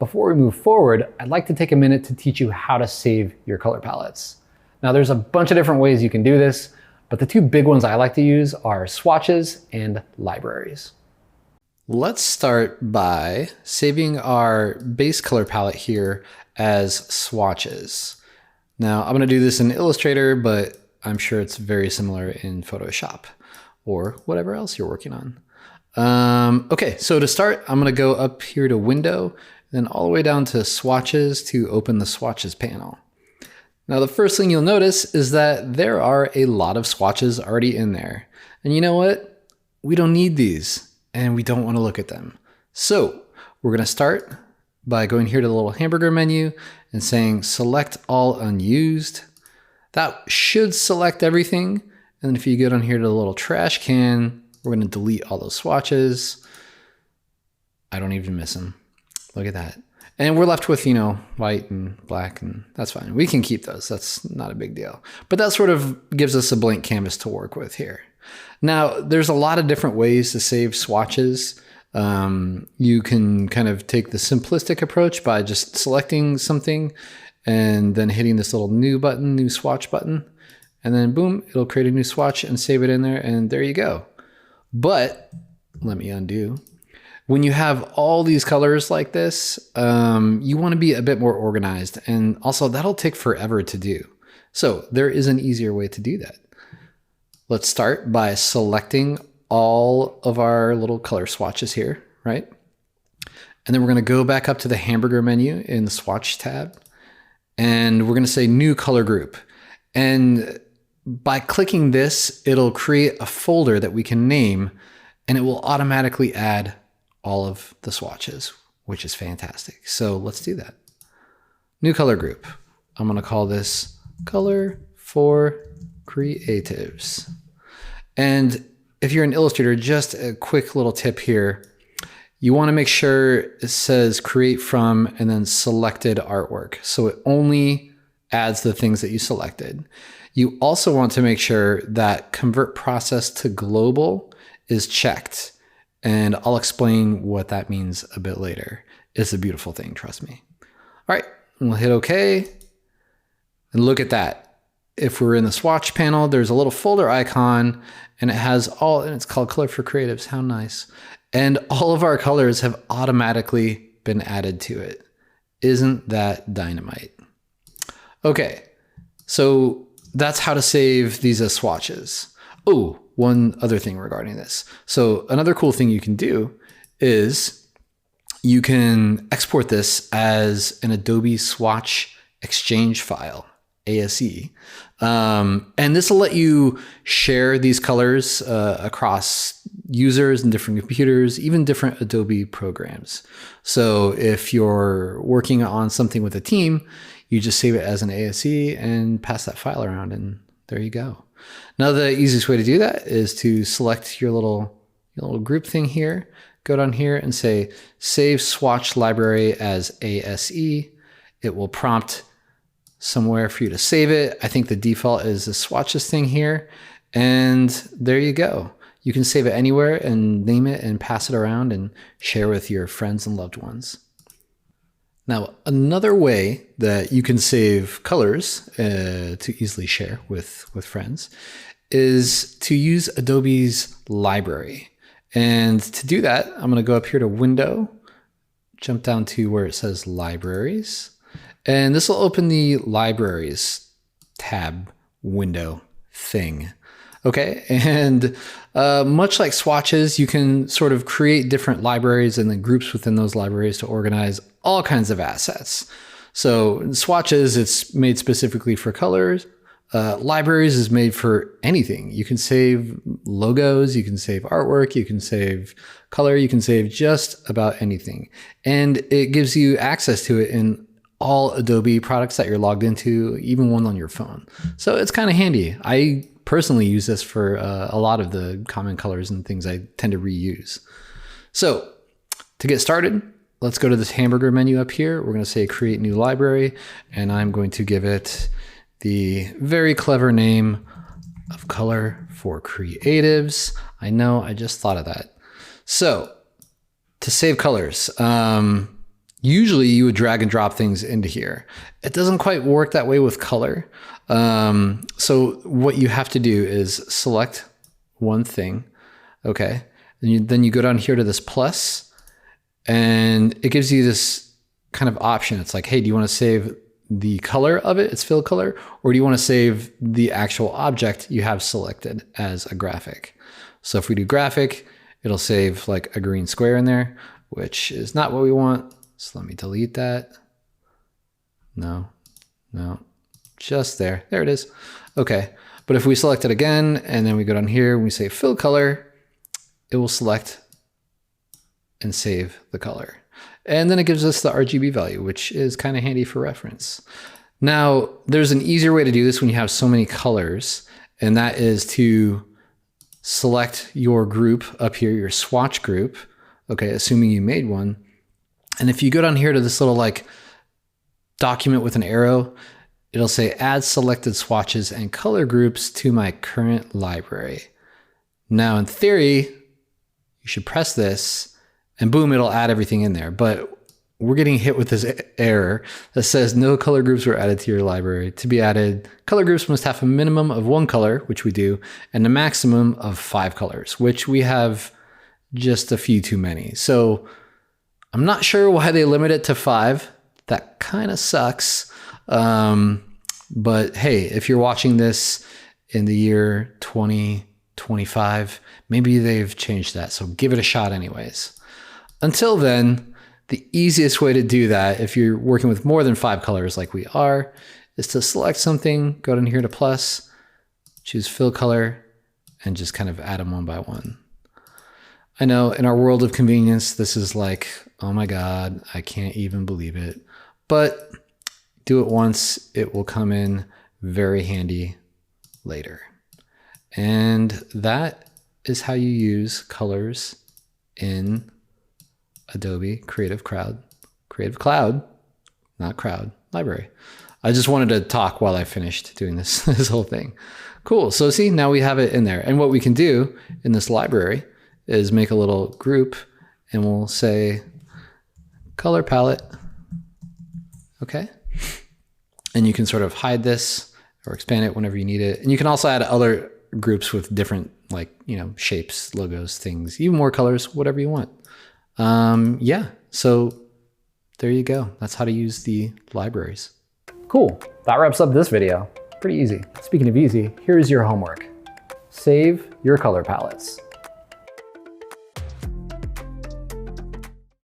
before we move forward, I'd like to take a minute to teach you how to save your color palettes. Now there's a bunch of different ways you can do this, but the two big ones I like to use are swatches and libraries. Let's start by saving our base color palette here as swatches. Now I'm gonna do this in Illustrator, but I'm sure it's very similar in Photoshop or whatever else you're working on. Okay, so to start, I'm gonna go up here to Window, then all the way down to Swatches to open the Swatches panel. Now the first thing you'll notice is that there are a lot of swatches already in there. And you know what? We don't need these and we don't want to look at them. So we're gonna start by going here to the little hamburger menu and saying select all unused. That should select everything. And then if you go down here to the little trash can, we're gonna delete all those swatches. I don't even miss them. Look at that. And we're left with, white and black, and that's fine. We can keep those, that's not a big deal. But that sort of gives us a blank canvas to work with here. Now, there's a lot of different ways to save swatches. You can kind of take the simplistic approach by just selecting something and then hitting this little new button, new swatch button, and then boom, it'll create a new swatch and save it in there, and there you go. But let me undo. When you have all these colors like this, you want to be a bit more organized, and also that'll take forever to do. So there is an easier way to do that. Let's start by selecting all of our little color swatches here, right? And then we're going to go back up to the hamburger menu in the swatch tab, and we're going to say new color group. And by clicking this, it'll create a folder that we can name, and it will automatically add all of the swatches, which is fantastic. So let's do that. New color group. I'm going to call this Color for Creatives. And if you're an Illustrator, just a quick little tip here. You want to make sure it says create from and then selected artwork. So it only adds the things that you selected. You also want to make sure that convert process to global is checked. And I'll explain what that means a bit later. It's a beautiful thing, trust me. All right, we'll hit OK. And look at that. If we're in the swatch panel, there's a little folder icon and it has and it's called Color for Creatives. How nice. And all of our colors have automatically been added to it. Isn't that dynamite? Okay, so that's how to save these as swatches. Oh, one other thing regarding this. So another cool thing you can do is you can export this as an Adobe Swatch Exchange file, ASE. And this will let you share these colors across users and different computers, even different Adobe programs. So if you're working on something with a team, you just save it as an ASE and pass that file around, and there you go. Now the easiest way to do that is to select your little group thing here, go down here and say save swatch library as ASE. It will prompt somewhere for you to save it. I think the default is the swatches thing here, and there you go. You can save it anywhere and name it and pass it around and share with your friends and loved ones. Now, another way that you can save colors to easily share with friends is to use Adobe's library. And to do that, I'm going to go up here to Window, jump down to where it says Libraries, and this will open the Libraries tab window thing. Okay, and much like swatches, you can sort of create different libraries and then groups within those libraries to organize all kinds of assets. So in swatches, it's made specifically for colors. Libraries is made for anything. You can save logos, you can save artwork, you can save color, you can save just about anything. And it gives you access to it in all Adobe products that you're logged into, even one on your phone. So it's kind of handy. I personally use this for a lot of the common colors and things I tend to reuse. So to get started, let's go to this hamburger menu up here. We're going to say create new library, and I'm going to give it the very clever name of Color for Creatives. I know, I just thought of that. So to save colors, Usually you would drag and drop things into here. It doesn't quite work that way with color. So what you have to do is select one thing, okay? And then you go down here to this plus, and it gives you this kind of option. It's like, hey, do you want to save the color of it, its fill color, or do you want to save the actual object you have selected as a graphic? So if we do graphic, it'll save like a green square in there, which is not what we want. So let me delete that. No, just there. There it is. Okay, but if we select it again, and then we go down here and we say fill color, it will select and save the color. And then it gives us the RGB value, which is kind of handy for reference. Now, there's an easier way to do this when you have so many colors, and that is to select your group up here, your swatch group, okay, assuming you made one. And if you go down here to this little like document with an arrow, it'll say add selected swatches and color groups to my current library. Now, in theory, you should press this and boom, it'll add everything in there. But we're getting hit with this error that says no color groups were added to your library. To be added, color groups must have a minimum of 1 color, which we do, and a maximum of 5 colors, which we have just a few too many. So I'm not sure why they limit it to 5. That kind of sucks. But hey, if you're watching this in the year 2025, maybe they've changed that. So give it a shot anyways. Until then, the easiest way to do that, if you're working with more than 5 colors like we are, is to select something, go down here to plus, choose fill color, and just kind of add them one by one. I know in our world of convenience, this is like, oh my God, I can't even believe it. But do it once, it will come in very handy later. And that is how you use colors in Adobe Creative Cloud, not Crowd, library. I just wanted to talk while I finished doing this, this whole thing. Cool, so see, now we have it in there. And what we can do in this library is make a little group, and we'll say color palette, okay? And you can sort of hide this or expand it whenever you need it. And you can also add other groups with different, like, you know, shapes, logos, things, even more colors, whatever you want. Yeah, so there you go. That's how to use the libraries. Cool, that wraps up this video. Pretty easy. Speaking of easy, here's your homework. Save your color palettes.